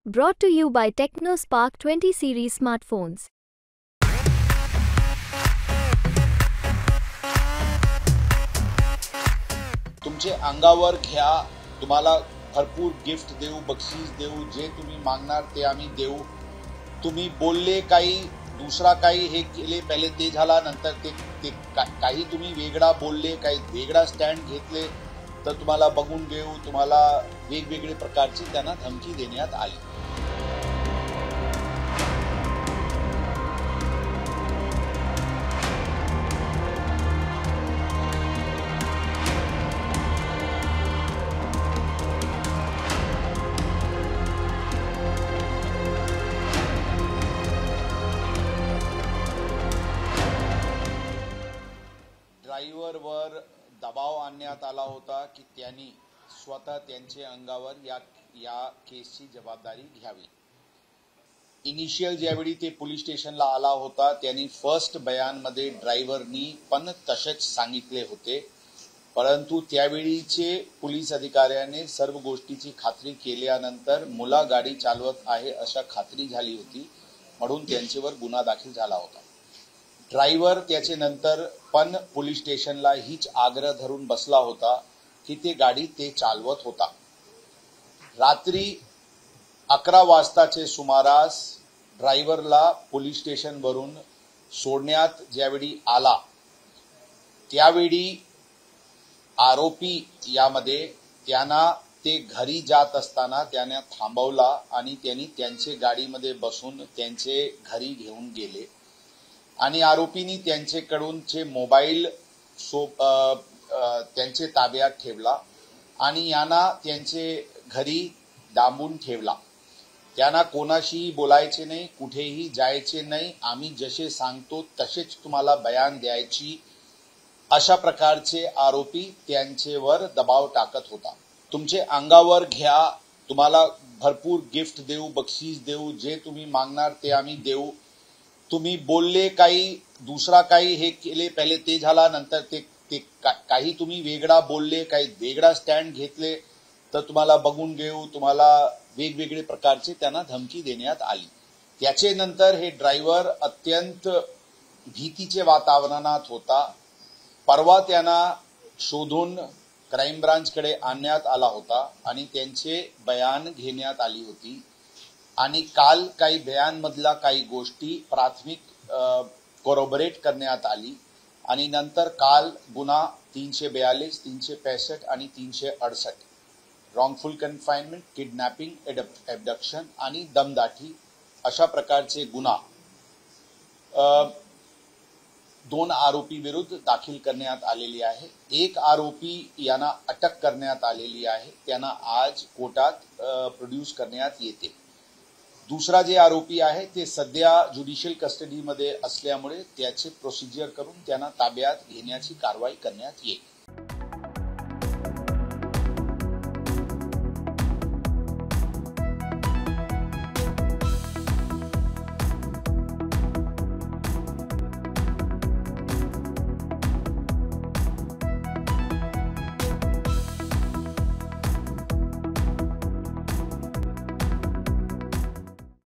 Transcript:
Brought to you by TechnoSpark 20 series smartphones. तुमचे अंगावर घ्या, तुम्हाला भरपूर गिफ्ट देऊ, बक्षीस देऊ, जे तुम्ही मागणार ते आम्ही देऊ. तुम्ही बोलले काही, दुसरा काही हे केले, पहिले ते झाला, नंतर ते काही तुम्ही वेगळा बोलले, काही वेगळा स्टँड घेतले तर तुम्हाला बघून घेऊ. तुम्हाला वेगवेगळे प्रकारची त्यांना धमकी देण्यात आली. ड्रायव्हरवर दबाव आणण्यात आला होता की त्यांनी स्वतः त्यांचे अंगावर या केसची जबाबदारी घ्यावी. इनिशियल ज्यावेळी ते पोलीस स्टेशनला आला होता त्यांनी फर्स्ट बयानमध्ये ड्रायव्हरनी पण तसेच सांगितले होते, परंतु त्यावेळीचे पोलीस अधिकाऱ्याने सर्व गोष्टीची खात्री केल्यानंतर मुला गाडी चालवत आहे अशा खात्री झाली होती, म्हणून त्यांच्यावर गुन्हा दाखल झाला होता. ड्रायव्हर त्याचे नंतर पण पोलीस स्टेशनला हीच आग्रह धरून बसला होता की ते गाडी ते चालवत होता. रात्री 11 वाजताचे सुमारास ड्रायव्हरला पोलीस स्टेशनवरून सोडण्यात ज्यावेळी आला त्यावेळी आरोपी यामध्ये त्यांना ते घरी जात असताना त्यांना थांबवला आणि त्यांनी त्यांचे गाडीमध्ये बसून त्यांचे घरी घेऊन गेले आणि आरोपींनी त्यांच्याकडूनचे मोबाईल त्यांचे ताब्यात ठेवला आणि यांना त्यांचे घरी डांबून ठेवला. त्यांना कोणाशीही बोलायचे नाही, कुठेही जायचे नाही, आम्ही जसे सांगतो तसेच तुम्हाला बयान द्यायची, अशा प्रकारचे आरोपी त्यांच्यावर दबाव टाकत होता. तुमचे अंगावर घ्या, तुम्हाला भरपूर गिफ्ट देऊ, बक्षीस देऊ, जे तुम्ही मागणार ते आम्ही देऊ. तुम्ही बोलले काही, दुसरा काही हे केले, पहिले ते झाला, नंतर ते काही तुम्ही वेगळा बोलले, काही वेगळा स्टँड घेतले तर तुम्हाला बघून घेऊ. तुम्हाला वेगवेगळे प्रकारचे त्यांना धमकी देण्यात आली. त्याचे नंतर हे ड्रायव्हर अत्यंत भीतीचे वातावरणात होता. परवा त्यांना शोधून क्राईम ब्रांचकडे आणण्यात आला होता आणि त्यांचे बयान घेण्यात आली होती आणि काल काही बयानमधला काही गोष्टी प्राथमिक कोरोबरेट करण्यात आली आणि नंतर काल गुन्हा 342, 365 आणि 368 रॉंगफुल कन्फाइनमेंट, किडनॅपिंग, ॲबडक्शन आणि दमदाटी अशा प्रकारचे गुन्हा 2 आरोपी विरुद्ध दाखल करण्यात आलेली आहे. एक आरोपी यांना अटक करण्यात आलेली आहे, त्यांना आज कोर्टात प्रोड्यूस करण्यात येते. दुसरा जे आरोपी आहे ते सध्या ज्युडिशियल कस्टडीमध्ये असल्यामुळे त्याचे प्रोसिजर करून त्यांना ताब्यात घेण्याची कारवाई करण्यात येईल.